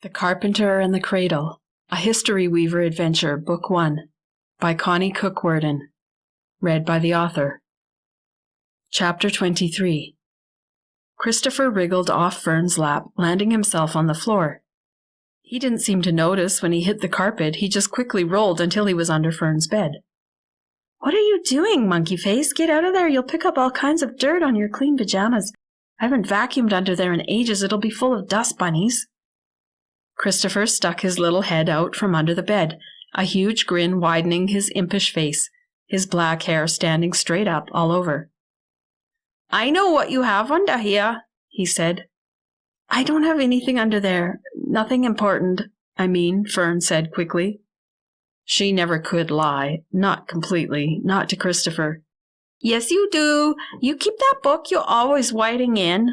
The Carpenter and the Cradle, a History Weaver Adventure, Book 1, by Connie Worden. Read by the author. Chapter 23. Christopher wriggled off Fern's lap, landing himself on the floor. He didn't seem to notice when he hit the carpet. He just quickly rolled until he was under Fern's bed. "What are you doing, monkey face? Get out of there. You'll pick up all kinds of dirt on your clean pajamas. I haven't vacuumed under there in ages. It'll be full of dust bunnies." Christopher stuck his little head out from under the bed, a huge grin widening his impish face, his black hair standing straight up all over. "I know what you have under here," he said. "I don't have anything under there. Nothing important, Fern said quickly. She never could lie, not completely, not to Christopher. "Yes, you do. You keep that book you're always writing in."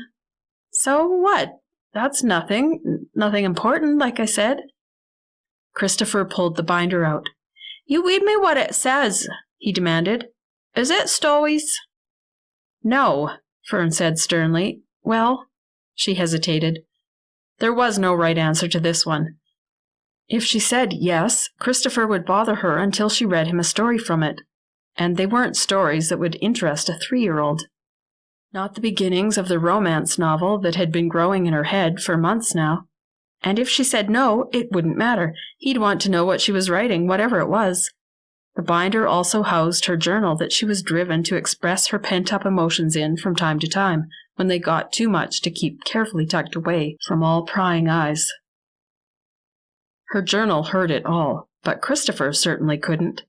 "So what? That's nothing important, like I said." Christopher pulled the binder out. "You read me what it says," he demanded. "Is it stories?" "No," Fern said sternly. "Well," she hesitated. There was no right answer to this one. If she said yes, Christopher would bother her until she read him a story from it. And they weren't stories that would interest a 3-year-old. Not the beginnings of the romance novel that had been growing in her head for months now. And if she said no, it wouldn't matter. He'd want to know what she was writing, whatever it was. The binder also housed her journal that she was driven to express her pent-up emotions in from time to time, when they got too much to keep carefully tucked away from all prying eyes. Her journal heard it all, but Christopher certainly couldn't.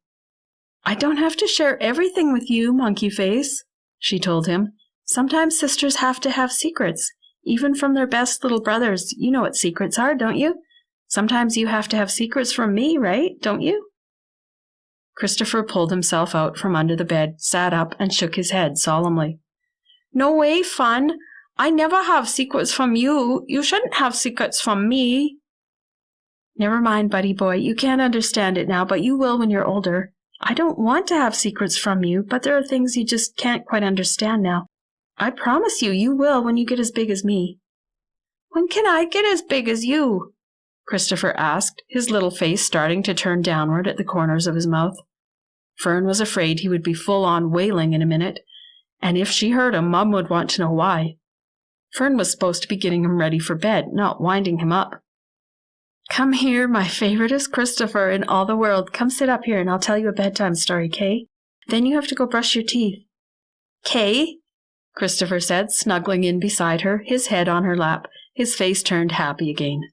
"I don't have to share everything with you, monkey face," she told him. "Sometimes sisters have to have secrets, even from their best little brothers. You know what secrets are, don't you? Sometimes you have to have secrets from me, right? Don't you?" Christopher pulled himself out from under the bed, sat up, and shook his head solemnly. "No way, Fun. I never have secrets from you. You shouldn't have secrets from me." "Never mind, buddy boy. You can't understand it now, but you will when you're older. I don't want to have secrets from you, but there are things you just can't quite understand now. I promise you, you will when you get as big as me." "When can I get as big as you?" Christopher asked, his little face starting to turn downward at the corners of his mouth. Fern was afraid he would be full-on wailing in a minute, and if she heard him, Mum would want to know why. Fern was supposed to be getting him ready for bed, not winding him up. "Come here, my favoriteest Christopher in all the world. Come sit up here and I'll tell you a bedtime story, Kay? Then you have to go brush your teeth." "Kay?" Christopher said, snuggling in beside her, his head on her lap, his face turned happy again.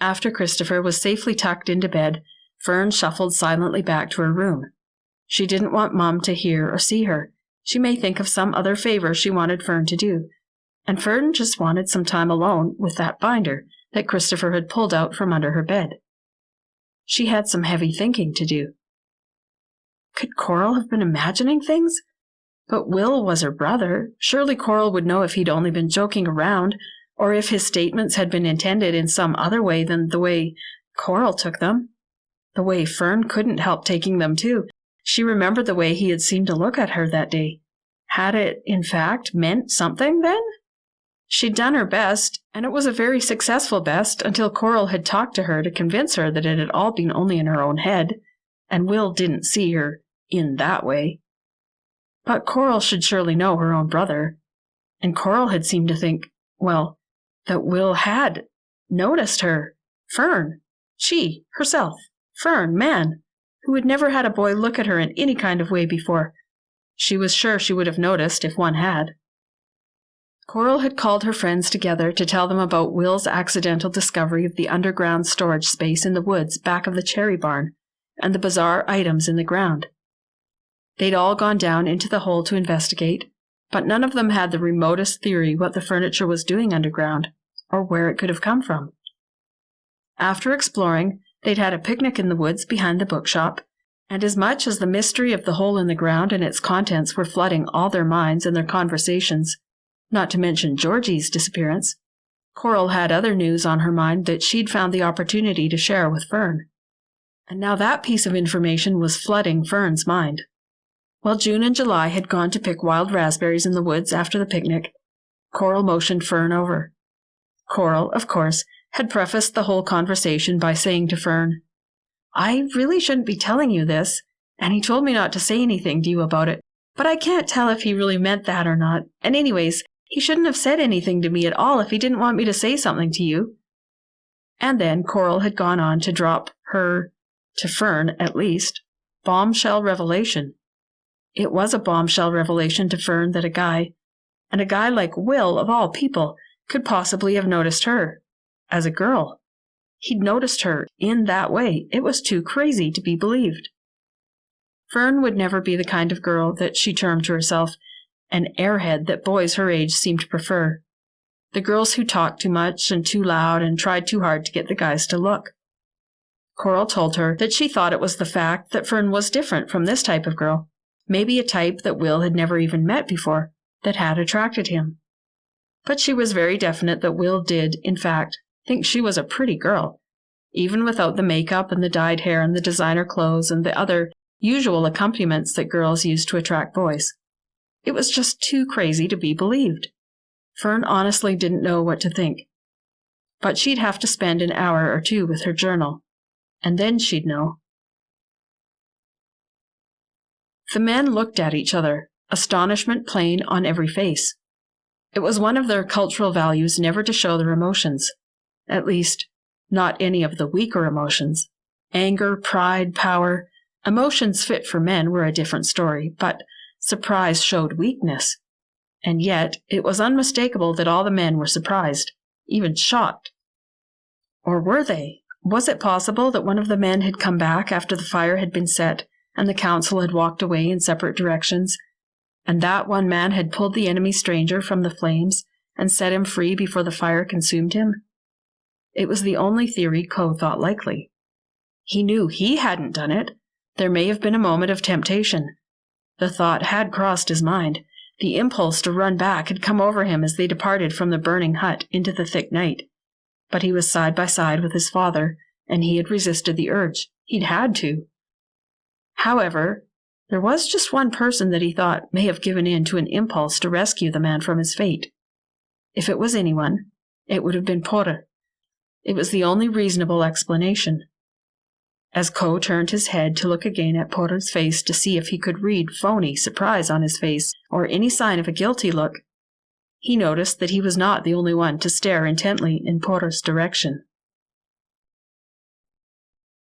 After Christopher was safely tucked into bed, Fern shuffled silently back to her room. She didn't want Mum to hear or see her. She may think of some other favor she wanted Fern to do. And Fern just wanted some time alone with that binder that Christopher had pulled out from under her bed. She had some heavy thinking to do. Could Coral have been imagining things? But Will was her brother. Surely Coral would know if he'd only been joking around, or if his statements had been intended in some other way than the way Coral took them. The way Fern couldn't help taking them, too. She remembered the way he had seemed to look at her that day. Had it, in fact, meant something, then? She'd done her best, and it was a very successful best, until Coral had talked to her to convince her that it had all been only in her own head, and Will didn't see her in that way. But Coral should surely know her own brother. And Coral had seemed to think, well, that Will had noticed her. Fern. She, herself. Fern, man, who had never had a boy look at her in any kind of way before. She was sure she would have noticed if one had. Coral had called her friends together to tell them about Will's accidental discovery of the underground storage space in the woods back of the cherry barn and the bizarre items in the ground. They'd all gone down into the hole to investigate, but none of them had the remotest theory what the furniture was doing underground, or where it could have come from. After exploring, they'd had a picnic in the woods behind the bookshop, and as much as the mystery of the hole in the ground and its contents were flooding all their minds and their conversations, not to mention Georgie's disappearance, Coral had other news on her mind that she'd found the opportunity to share with Fern. And now that piece of information was flooding Fern's mind. While June and July had gone to pick wild raspberries in the woods after the picnic, Coral motioned Fern over. Coral, of course, had prefaced the whole conversation by saying to Fern, "I really shouldn't be telling you this, and he told me not to say anything to you about it, but I can't tell if he really meant that or not, and anyways, he shouldn't have said anything to me at all if he didn't want me to say something to you." And then Coral had gone on to drop her, to Fern at least, bombshell revelation. It was a bombshell revelation to Fern that a guy like Will, of all people, could possibly have noticed her. As a girl. He'd noticed her in that way. It was too crazy to be believed. Fern would never be the kind of girl that she termed to herself an airhead that boys her age seemed to prefer. The girls who talked too much and too loud and tried too hard to get the guys to look. Coral told her that she thought it was the fact that Fern was different from this type of girl, maybe a type that Will had never even met before, that had attracted him. But she was very definite that Will did, in fact, think she was a pretty girl, even without the makeup and the dyed hair and the designer clothes and the other usual accompaniments that girls use to attract boys. It was just too crazy to be believed. Fern honestly didn't know what to think. But she'd have to spend an hour or two with her journal, and then she'd know. The men looked at each other, astonishment plain on every face. It was one of their cultural values never to show their emotions. At least, not any of the weaker emotions. Anger, pride, power. Emotions fit for men were a different story, but surprise showed weakness. And yet, it was unmistakable that all the men were surprised, even shocked. Or were they? Was it possible that one of the men had come back after the fire had been set and the council had walked away in separate directions, and that one man had pulled the enemy stranger from the flames and set him free before the fire consumed him? It was the only theory Coe thought likely. He knew he hadn't done it. There may have been a moment of temptation. The thought had crossed his mind. The impulse to run back had come over him as they departed from the burning hut into the thick night. But he was side by side with his father, and he had resisted the urge. He'd had to. However, there was just one person that he thought may have given in to an impulse to rescue the man from his fate. If it was anyone, it would have been Porter. It was the only reasonable explanation. As Coe turned his head to look again at Porter's face to see if he could read phony surprise on his face or any sign of a guilty look, he noticed that he was not the only one to stare intently in Porter's direction.